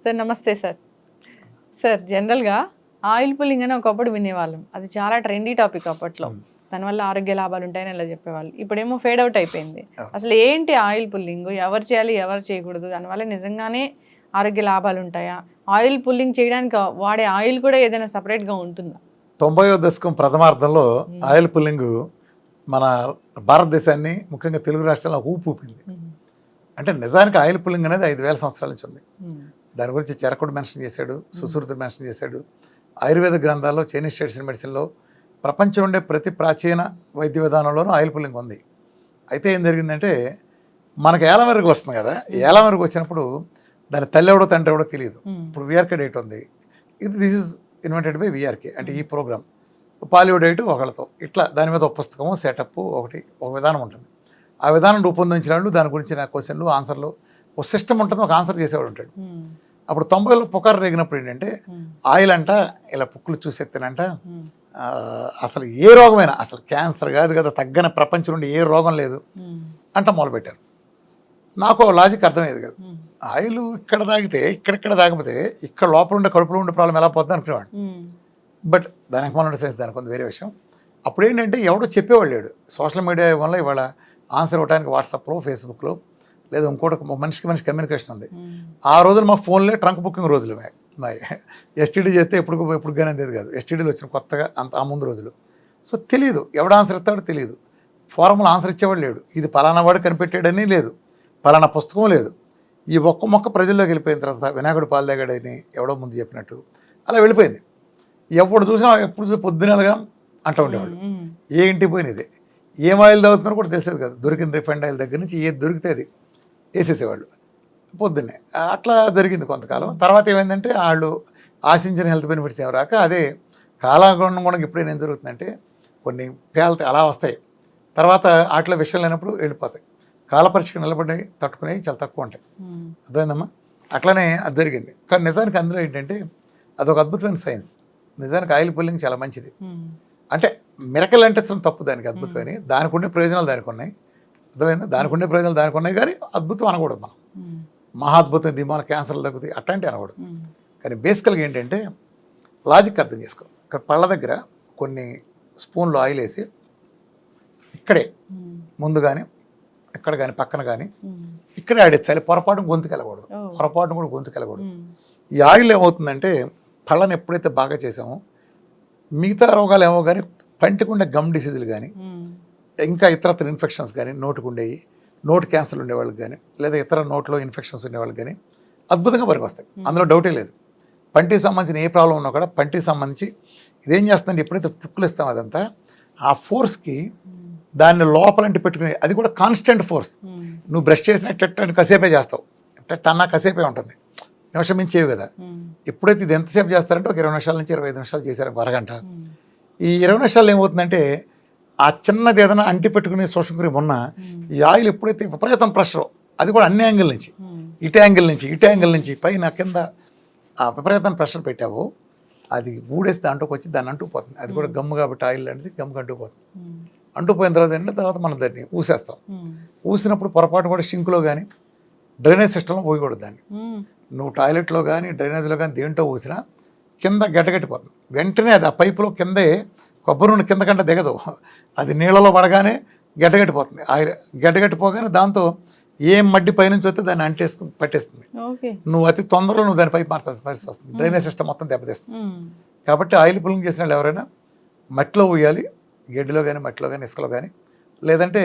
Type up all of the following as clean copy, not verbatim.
Sir నమస్తే sir. Sir జనరల్‌గా oil pulling అని ఒకప్పుడు వినేవాళ్ళం. అది చాలా ట్రెండీ టాపిక్ అప్పట్లో. దానివల్ల ఆరోగ్య లాభాలు ఉంటాయని ఇలా చెప్పేవాళ్ళు. ఇప్పుడేమో ఫేడ్ అవుట్ అయిపోయింది. అసలు ఏంటి ఆయిల్ పుల్లింగ్? ఎవరు చేయాలి? ఎవరు చేయకూడదు? దానివల్ల నిజంగానే ఆరోగ్య లాభాలు ఉంటాయా? ఆయిల్ పుల్లింగ్ చేయడానికి వాడే ఆయిల్ కూడా ఏదైనా సెపరేట్‌గా ఉంటుందా? 90వ దశకం ప్రథమార్థంలో ఆయిల్ పుల్లింగ్ మన భారతదేశాన్ని ముఖ్యంగా తెలుగు రాష్ట్రాల్లో ఊపి ఊపింది. అంటే నిజానికి ఆయిల్ పుల్లింగ్ అనేది 5,000 సంవత్సరాల నుంచి ఉంది. దాని గురించి చరకుడు మెన్షన్ చేశాడు, సుశ్రుతుడు మెన్షన్ చేశాడు. ఆయుర్వేద గ్రంథాల్లో, చైనీస్ ట్రెడిషనల్ మెడిసిన్లో, ప్రపంచంలో ఉండే ప్రతి ప్రాచీన వైద్య విధానంలోనూ ఆయిల్ పుల్లింగ్ ఉంది. అయితే ఏం జరిగిందంటే మనకు ఏలమెరుగు వస్తుంది కదా, ఏలమెరుగు వచ్చినప్పుడు దాని తల్లి ఎవడో తండ్రి ఎవడో తెలియదు. ఇప్పుడు విఆర్కే డేట్ ఉంది, this is invented by VRK, అంటే ఈ ప్రోగ్రామ్. పాలియో డైట్ ఒకళ్ళతో ఇట్లా దాని మీద ఒక పుస్తకము, సెటప్, ఒక విధానం ఉంటుంది. ఆ విధానం రూపొందించిన వాళ్ళు దాని గురించిన క్వశ్చన్లు, ఆన్సర్లు, ఒక సిస్టమ్ ఉంటుంది, ఒక ఆన్సర్ చేసేవాడు ఉంటాడు. అప్పుడు 90లో పుకారు రేగినప్పుడు ఏంటంటే ఆయిల్ అంట ఇలా పుక్కులు చూసెత్తినంట, అసలు ఏ రోగమైనా, అసలు క్యాన్సర్ కాదు కదా, తగ్గని ప్రపంచం నుండి ఏ రోగం లేదు అంట మొదలుపెట్టారు. నాకు లాజిక్ అర్థమయ్యేది కాదు. ఆయిల్ ఇక్కడ తాగితే ఇక్కడ తాగిపోతే ఇక్కడ లోపల ఉండే కడుపులో ఉండే ప్రాబ్లం ఎలా పోతుంది అనుకునేవాడు. బట్ దానికి మన సైన్స్ దానికి కొంత వేరే విషయం. అప్పుడు ఏంటంటే ఎవడో చెప్పేవాళ్ళు లేడు. సోషల్ మీడియా వల్ల ఇవాళ ఆన్సర్ ఇవ్వడానికి వాట్సాప్లో, ఫేస్బుక్లో, లేదా ఇంకోటి మనిషికి మనిషి కమ్యూనికేషన్ ఉంది. ఆ రోజులు మా ఫోన్లే ట్రంక్ బుకింగ్ రోజులు మావి. ఎస్టీడీ చేస్తే ఎప్పుడు కానీ అందేది కాదు. ఎస్టీడీలు వచ్చిన కొత్తగా ఆ ముందు రోజులు. సో తెలియదు, ఎవడు ఆన్సర్ ఇస్తాడో తెలియదు. ఫార్ములా ఆన్సర్ ఇచ్చేవాడు లేడు. ఇది పలానా వాడు కనిపెట్టాడని లేదు, పలానా పుస్తకం లేదు. ఈ ఒక్క మొక్క ప్రజల్లోకి వెళ్ళిపోయిన తర్వాత వినాయకుడు పాలు తాగాడని ఎవడో ముందు చెప్పినట్టు అలా వెళ్ళిపోయింది. ఎప్పుడు చూసినా ఎప్పుడు పొద్దునలుగా అంటూ ఉండేవాళ్ళు. ఏ ఇంటికి పోయినదే, ఏం ఆయిల్ తాగుతున్నారో కూడా తెలిసేది కాదు. దొరికిన రిఫైండ్ ఆయిల్ దగ్గర నుంచి ఏది దొరికితే అది వేసేసేవాళ్ళు పొద్దున్నే. అట్లా జరిగింది కొంతకాలం. తర్వాత ఏమైందంటే వాళ్ళు ఆశించిన హెల్త్ బెనిఫిట్స్ ఏమి రాక అదే కాలాగుణం కూడా ఎప్పుడైనా ఏం జరుగుతుందంటే కొన్ని పేలతాయి, అలా వస్తాయి. తర్వాత వాటిలో విషయం లేనప్పుడు వెళ్ళిపోతాయి. కాలపరీక్షకు నిలబడి తట్టుకునేవి చాలా తక్కువ ఉంటాయి. అర్థమైందమ్మా? అట్లనే అది జరిగింది. కానీ నిజానికి అందులో ఏంటంటే అదొక అద్భుతమైన సైన్స్. నిజానికి ఆయిల్ పుల్లింగ్ చాలా మంచిది. అంటే మిరకల్ అంటే తప్పు, దానికి అద్భుతమైన, దానికి ఉండే ప్రయోజనాలు దానికి ఉన్నాయి. అర్థమైందా? దానికి ఉండే ప్రయోజనాలు దానికి ఉన్నాయి, కానీ అద్భుతం అనకూడదు మనం. మహాద్భుతం, ఇది మన క్యాన్సర్లు తగ్గుతాయి అట్లాంటి అనకూడదు. కానీ బేసికల్గా ఏంటంటే లాజిక్ అర్థం చేసుకో. ఇక్కడ పళ్ళ దగ్గర కొన్ని స్పూన్లు ఆయిల్ వేసి ఇక్కడే ముందు కానీ ఇక్కడ కానీ పక్కన కానీ ఇక్కడే ఆడేచ్చాలి. పొరపాటును గొంతుకు వెళ్ళకూడదు, పొరపాటును కూడా గొంతుకు వెళ్ళకూడదు. ఈ ఆయిల్ ఏమవుతుందంటే పళ్ళని ఎప్పుడైతే బాగా చేసామో మిగతా రోగాలు ఏమో కానీ పంటికుండే గమ్ డిసీజులు కానీ ఇంకా ఇతరత్ర ఇన్ఫెక్షన్స్ కానీ నోటుకుండేవి, నోటు క్యాన్సర్లు ఉండేవాళ్ళకి కానీ లేదా ఇతర నోట్లో ఇన్ఫెక్షన్స్ ఉండేవాళ్ళకి కానీ అద్భుతంగా పనికొస్తాయి. అందులో డౌటే లేదు. పంటికి సంబంధించిన ఏ ప్రాబ్లం ఉన్నా కూడా పంటికి సంబంధించి ఇదేం చేస్తుందంటే ఎప్పుడైతే పుక్కులు ఇస్తామో అదంతా ఆ ఫోర్స్కి దాన్ని లోపలంటి పెట్టుకునే, అది కూడా కాన్స్టెంట్ ఫోర్స్. నువ్వు బ్రష్ చేసినట్టు కసేపే చేస్తావు, అన్నా కసేపే ఉంటుంది, నిమిషం మించేవి కదా. ఎప్పుడైతే ఇది ఎంతసేపు చేస్తారంటే ఒక 20 నిమిషాల నుంచి 25 నిమిషాలు చేశారు, అరగంట. ఈ 20 నిమిషాలు ఏమవుతుందంటే ఆ చిన్నది ఏదైనా అంటి పెట్టుకునే సోషం ఉన్న ఈ ఆయిల్ ఎప్పుడైతే విపరీతం ప్రెషర్, అది కూడా అన్ని యాంగిల్ నుంచి, ఇటు యాంగిల్ నుంచి పైన కింద ఆ విపరీతం ప్రెషర్ పెట్టావో అది ఊడేసి దాంట్లోకి వచ్చి దాన్ని అంటుకుపోతుంది. అది కూడా గమ్ము కాబట్టి ఆయిల్ అనేది గమ్ముకి అంటుకుపోతుంది. అంటుకుపోయిన తర్వాత ఏంటంటే తర్వాత మనం దాన్ని ఊసేస్తాం. ఊసినప్పుడు పొరపాటు కూడా షింకులో కానీ డ్రైనేజ్ సిస్టంలో పోయకూడదు దాన్ని. నువ్వు టాయిలెట్లో కానీ డ్రైనేజ్లో కానీ దేంట్లో ఊసినా కింద గడ్డగట్టిపోతుంది. వెంటనే అది ఆ పైపులో కిందే కొబ్బరి నూనె కింద కంటే దిగదు, అది నీళ్ళలో పడగానే గడ్డగట్టిపోతుంది. ఆయిల్ గడ్డగట్టిపోగానే దాంతో ఏం మడ్డి పైనుంచి వస్తే దాన్ని అంటేసుకుని పట్టేస్తుంది. నువ్వు అతి తొందరలో నువ్వు దాన్ని పైపు మార్చాల్సిన పరిస్థితి వస్తుంది. డ్రైనేజ్ సిస్టమ్ మొత్తం దెబ్బతీస్తుంది. కాబట్టి ఆయిల్ పుల్లింగ్ చేసిన వాళ్ళు ఎవరైనా మట్టిలో ఊయాలి, గడ్డిలో కానీ మట్టిలో కానీ ఇసుకలో కానీ, లేదంటే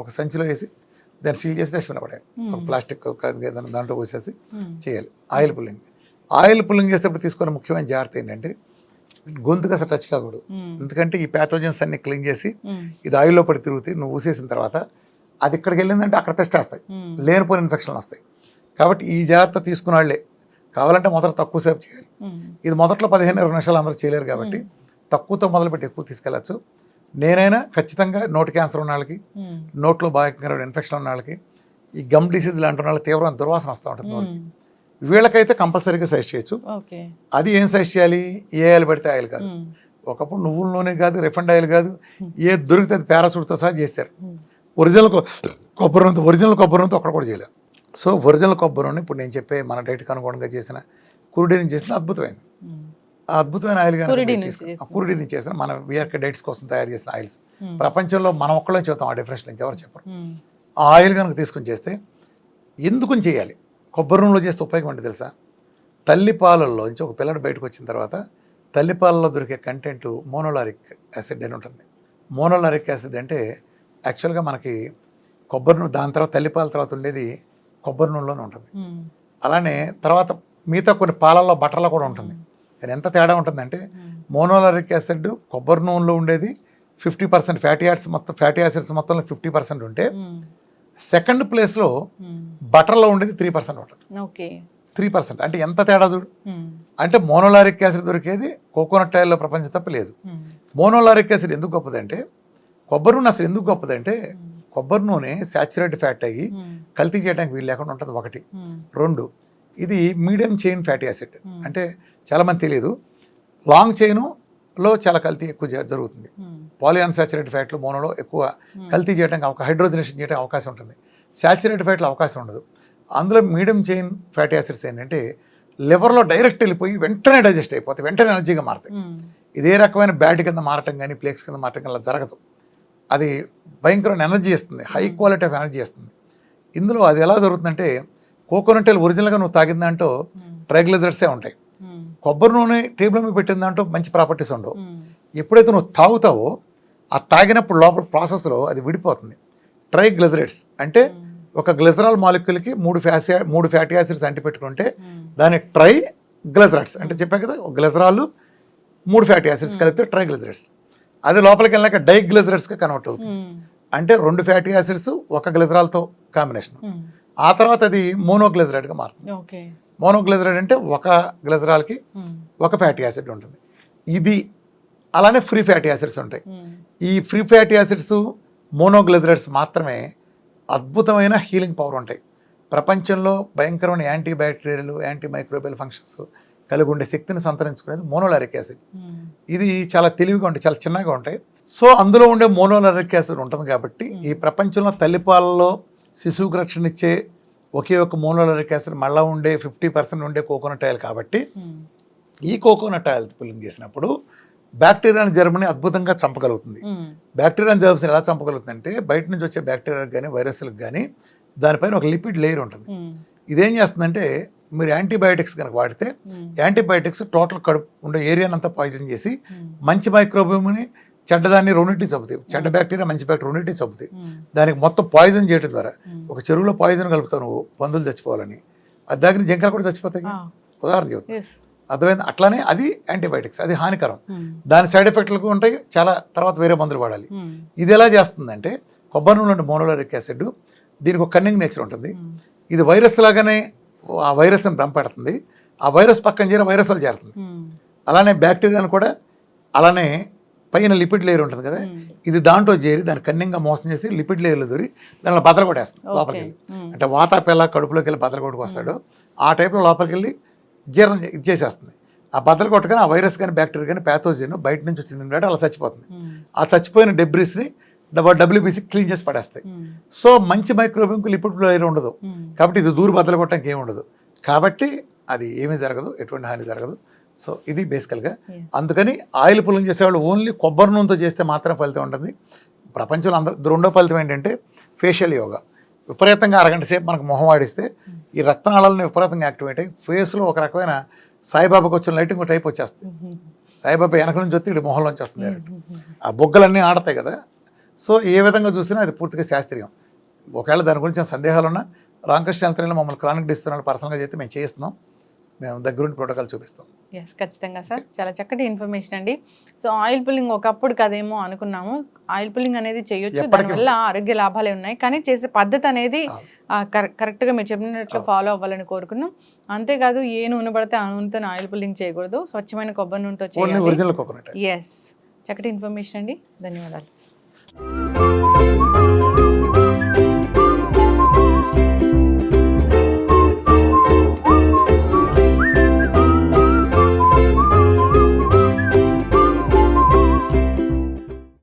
ఒక సంచిలో వేసి దాన్ని సీల్ చేసి డస్ట్బిన్ పడాలి. ఒక ప్లాస్టిక్ ఏదైనా దాంట్లో పోసేసి చేయాలి ఆయిల్ పుల్లింగ్. ఆయిల్ పుల్లింగ్ చేసేటప్పుడు తీసుకునే ముఖ్యమైన జాగ్రత్త ఏంటంటే గొంతుకు అసలు టచ్ కాకూడదు. ఎందుకంటే ఈ ప్యాథోజన్స్ అన్ని క్లీన్ చేసి ఇది ఆయిల్లో పడి తిరుగుతాయి. నువ్వు ఊసేసిన తర్వాత అది ఇక్కడికి వెళ్ళిందంటే అక్కడ టెస్ట్ వస్తాయి, లేనిపోయిన ఇన్ఫెక్షన్లు వస్తాయి. కాబట్టి ఈ జాగ్రత్త తీసుకున్న వాళ్ళే కావాలంటే మొదట తక్కువ సేపు చేయాలి. ఇది మొదట్లో 15-20 నిమిషాలు అందరూ చేయలేరు కాబట్టి తక్కువతో మొదలుపెట్టి ఎక్కువ తీసుకెళ్ళచ్చు. నేనైనా ఖచ్చితంగా నోటి క్యాన్సర్ ఉన్న వాళ్ళకి, నోట్లో బాగా ఇన్ఫెక్షన్ ఉన్న వాళ్ళకి, ఈ గమ్ డిసీజ్ లాంటి వాళ్ళకి తీవ్రమైన దుర్వాసన వస్తూ ఉంటుంది, వీళ్ళకైతే కంపల్సరీగా సజెస్ట్ చేయొచ్చు. అది ఏం సజెస్ట్ చేయాలి? ఏ ఆయిల్ పడితే ఆయిల్ కాదు. ఒకప్పుడు నువ్వుల నూనె కాదు, రిఫైండ్ ఆయిల్ కాదు, ఏది దొరికితే అది పారాషూట్తో సహా చేశారు. ఒరిజినల్ కొబ్బరి నూనె ఒక్కడ కూడా చేయలేదు. సో ఒరిజినల్ కొబ్బరి నూనె ఇప్పుడు నేను చెప్పే మన డైట్కి అనుగుణంగా చేసిన కురుడి నుంచి చేసిన అద్భుతమైంది. ఆ అద్భుతమైన ఆయిల్ కురుడి నుంచి చేసిన మన వీఆర్కే డైట్స్ కోసం తయారు చేసిన ఆయిల్స్ ప్రపంచంలో మనం ఒక్కళ్ళే చూద్దాం ఆ డిఫరెన్స్ ఇంకెవరు చెప్పరు. ఆ ఆయిల్ కనుక తీసుకుని చేస్తే ఎందుకుని చేయాలి? కొబ్బరి నూనెలో చేస్తే ఉపయోగం ఏంటి తెలుసా? తల్లిపాలల్లో నుంచి ఒక పిల్లడు బయటకు వచ్చిన తర్వాత తల్లిపాలలో దొరికే కంటెంట్ మోనోలారిక్ యాసిడ్ అని ఉంటుంది. మోనోలారిక్ యాసిడ్ అంటే యాక్చువల్గా మనకి కొబ్బరి నూనె, దాని తర్వాత తల్లిపాల తర్వాత ఉండేది కొబ్బరి నూనెలోనే ఉంటుంది. అలానే తర్వాత మిగతా కొన్ని పాలల్లో బటర్లో కూడా ఉంటుంది. కానీ ఎంత తేడా ఉంటుందంటే మోనోలారిక్ యాసిడ్ కొబ్బరి నూనెలో ఉండేది 50% ఫ్యాటీ యాసిడ్స్ మొత్తంలో 50% ఉంటే సెకండ్ ప్లేస్లో బటర్లో ఉండేది 3% ఉంటుంది. 3% అంటే ఎంత తేడా చూడు. అంటే మోనోలారిక్ యాసిడ్ దొరికేది కోకోనట్ ఆయిల్లో ప్రపంచం తప్ప లేదు. మోనోలారిక్ యాసిడ్ ఎందుకు గొప్పదంటే, కొబ్బరి నూనె అసలు ఎందుకు గొప్పదంటే, కొబ్బరి నూనె సాచురేట్ ఫ్యాట్ అయ్యి కల్తీ చేయడానికి వీలు లేకుండా ఉంటుంది ఒకటి. 2, ఇది మీడియం చైన్ ఫ్యాటీ యాసిడ్. అంటే చాలామంది తెలియదు, లాంగ్ చైన్లో చాలా కల్తీ ఎక్కువ జరుగుతుంది. పాలిఅన్సాచురేటెడ్ ఫ్యాట్లు మోనోలో ఎక్కువ కల్తీ చేయడానికి హైడ్రోజనేషన్ చేయడానికి అవకాశం ఉంటుంది. సాచురేటెడ్ ఫ్యాట్లో అవకాశం ఉండదు. అందులో మీడియం చైన్ ఫ్యాటీ యాసిడ్స్ ఏంటంటే లివర్లో డైరెక్ట్ వెళ్ళిపోయి వెంటనే డైజెస్ట్ అయిపోతాయి, వెంటనే ఎనర్జీగా మారుతాయి. ఇదే రకమైన బ్యాడ్ కింద మారటం కానీ ప్లేక్స్ కింద మారటం కానీ జరగదు. అది భయంకరమైన ఎనర్జీ ఇస్తుంది, హై క్వాలిటీ ఆఫ్ ఎనర్జీ ఇస్తుంది. ఇందులో అది ఎలా జరుగుతుందంటే, కోకోనట్ ఆయిల్ ఒరిజినల్గా నువ్వు తాగిన దాంట్లో ట్రైగ్లిజరైడ్సే ఉంటాయి. కొబ్బరి నూనె టేబుల్ మీద పెట్టిన దాంట్లో మంచి ప్రాపర్టీస్ ఉండవు. ఎప్పుడైతే నువ్వు తాగుతావో ఆ తాగినప్పుడు లోపల ప్రాసెస్లో అది విడిపోతుంది. ట్రైగ్లిజరైడ్స్ అంటే ఒక గ్లిజరాల్ మాలిక్యూల్కి 3 ఫ్యాటీ యాసిడ్స్ అంటి పెట్టుకుంటే దాని ట్రై గ్లిజరైడ్స్ అంటే చెప్పా కదా, ఒక గ్లిజరాల్ 3 ఫ్యాటీ యాసిడ్స్ కలిపితే ట్రైగ్లిజరైడ్స్. అది లోపలికి వెళ్ళాక డైగ్లిజరైడ్స్గా కన్వర్ట్ అవుతుంది. అంటే 2 ఫ్యాటీ యాసిడ్స్ ఒక గ్లిజరాల్తో కాంబినేషన్. ఆ తర్వాత అది మోనోగ్లిజరైడ్గా మారుతుంది. మోనోగ్లిజరైడ్ అంటే ఒక గ్లిజరాల్కి ఒక ఫ్యాటీ యాసిడ్ ఉంటుంది. ఇది అలానే ఫ్రీ ఫ్యాటీ యాసిడ్స్ ఉంటాయి. ఈ ఫ్రీ ఫ్యాటీ యాసిడ్స్ మోనోగ్లిజరైడ్స్ మాత్రమే అద్భుతమైన హీలింగ్ పవర్ ఉంటాయి. ప్రపంచంలో భయంకరమైన anti bacterial anti microbial functions కలిగి ఉండే శక్తిని సంతరించుకునేది మోనోలారిక్ యాసిడ్. ఇది చాలా తెలివిగా ఉంటాయి, చాలా చిన్నగా ఉంటాయి. సో అందులో ఉండే మోనోలారిక్ యాసిడ్ ఉంటుంది కాబట్టి ఈ ప్రపంచంలో తల్లిపాలలో శిశువుకు రక్షణ ఇచ్చే ఒకే ఒక మోనోలారిక్ యాసిడ్ మళ్ళీ ఉండే 50% ఉండే కోకోనట్ ఆయిల్ కాబట్టి ఈ కోకోనట్ ఆయిల్ పుల్లింగ్ చేసినప్పుడు బ్యాక్టీరియాని జర్మనీ అద్భుతంగా చంపగలుగుతుంది. బ్యాక్టీరియాని జర్మ్స్ ఎలా చంపగలుగుతుంది అంటే, బయట నుంచి వచ్చే బ్యాక్టీరియాలకు కానీ వైరస్లకు కానీ దానిపైన ఒక లిపిడ్ లేయర్ ఉంటుంది. ఇదేం చేస్తుందంటే, మీరు యాంటీబయాటిక్స్ కనుక వాడితే యాంటీబయాటిక్స్ టోటల్ కడుపు ఉండే ఏరియాని అంతా పాయిజన్ చేసి మంచి మైక్రోబియంని చెడ్డదాన్ని రెండింటిని చంపుతాయి. చెడ్డ బ్యాక్టీరియా మంచి బ్యాక్టీరియా రెండింటిని చంపుతాయి. దానికి మొత్తం పాయిజన్ చేయడం ద్వారా ఒక చెరువులో పాయిజన్ కలుపుతావు నువ్వు పందులు చచ్చిపోవాలని, అది దగ్గర జింకలు కూడా చచ్చిపోతాయి. ఉదాహరణ చెబుతాను, అర్థమైంది? అట్లానే అది యాంటీబయాటిక్స్, అది హానికరం. దాని సైడ్ ఎఫెక్ట్లు ఉంటాయి, చాలా తర్వాత వేరే మందులు వాడాలి. ఇది ఎలా చేస్తుందంటే, కొబ్బరి నూనె నుండి మోనోలారిక్ యాసిడ్ దీనికి ఒక కన్నింగ్ నేచర్ ఉంటుంది. ఇది వైరస్ లాగానే ఆ వైరస్ని భ్రమపెడుతుంది. ఆ వైరస్ పక్కన చేరి వైరస్లు చేరుతుంది. అలానే బ్యాక్టీరియాను కూడా అలానే పైన లిపిడ్ లేయర్ ఉంటుంది కదా, ఇది దాంట్లో చేరి దాన్ని కన్నింగ్గా మోసం చేసి లిపిడ్ లేయర్లో దూరి దానిలో బద్దలు కొట్టేస్తుంది లోపలికి వెళ్ళి. అంటే వాతాపెల్ల కడుపులోకి వెళ్ళి బద్దలు కొట్టుకు వస్తాడు, ఆ టైప్లో లోపలికి వెళ్ళి జీర్ణం ఇచ్చేసేస్తుంది. ఆ బద్దలు కొట్టగానే ఆ వైరస్ కానీ బ్యాక్టీరియా కానీ ప్యాథోజన్ బయట నుంచి వచ్చిన అలా చచ్చిపోతుంది. ఆ చచ్చిపోయిన డెబ్రిస్ని WBC క్లీన్ చేసి పడేస్తాయి. సో మంచి మైక్రోబియంకు లిపిడ్ లేయర్ ఉండదు కాబట్టి ఇది దూరు బద్దలు కొట్టడానికి ఏమి ఉండదు. కాబట్టి అది ఏమీ జరగదు, ఎటువంటి హాని జరగదు. సో ఇది బేసికల్గా. అందుకని ఆయిల్ పుల్లింగ్ చేసేవాళ్ళు ఓన్లీ కొబ్బరి నూనెతో చేస్తే మాత్రం ఫలితం ఉంటుంది. ప్రపంచంలో రెండో ఫలితం ఏంటంటే ఫేషియల్ యోగా. విపరీతంగా అరగంట సేపు మనకు మొహం వాడిస్తే ఈ రక్తనాళాలను విపరీతంగా యాక్టివేట్ అయ్యి ఫేస్లో ఒక రకమైన సాయిబాబాకి వచ్చిన లైటింగ్ టైప్ వచ్చేస్తుంది. సాయిబాబా వెనక నుంచి వస్తే ఇటు మొహంలోంచి వస్తుంది డైరెక్ట్. ఆ బొగ్గలన్నీ ఆడతాయి కదా. సో ఏ విధంగా చూసినా అది పూర్తిగా శాస్త్రీయం. ఒకవేళ దాని గురించి సందేహాలు ఉన్నా రామకృష్ణ హెల్త్ మమ్మల్ని క్రానిక్ డిస్తున్నాడు పర్సనల్గా చేస్తే మేము చేస్తున్నాం, మేము దగ్గరుండి ప్రోటోకాల్ చూపిస్తాం. ఎస్, ఖచ్చితంగా సార్. చాలా చక్కటి ఇన్ఫర్మేషన్ అండి. సో ఆయిల్ పుల్లింగ్ ఒకప్పుడు కదేమో అనుకున్నాము, ఆయిల్ పుల్లింగ్ అనేది చేయొచ్చు, దానివల్ల ఆరోగ్య లాభాలే ఉన్నాయి. కానీ చేసే పద్ధతి అనేది కరెక్ట్గా మీరు చెప్పినట్లు ఫాలో అవ్వాలని కోరుకున్నాం. అంతేకాదు ఏ నూనె పడితే ఆ నూనెతో ఆయిల్ పుల్లింగ్ చేయకూడదు, స్వచ్ఛమైన కొబ్బరి నూనెతో చేయాలి. Original coconut. ఎస్, చక్కటి ఇన్ఫర్మేషన్ అండి, ధన్యవాదాలు.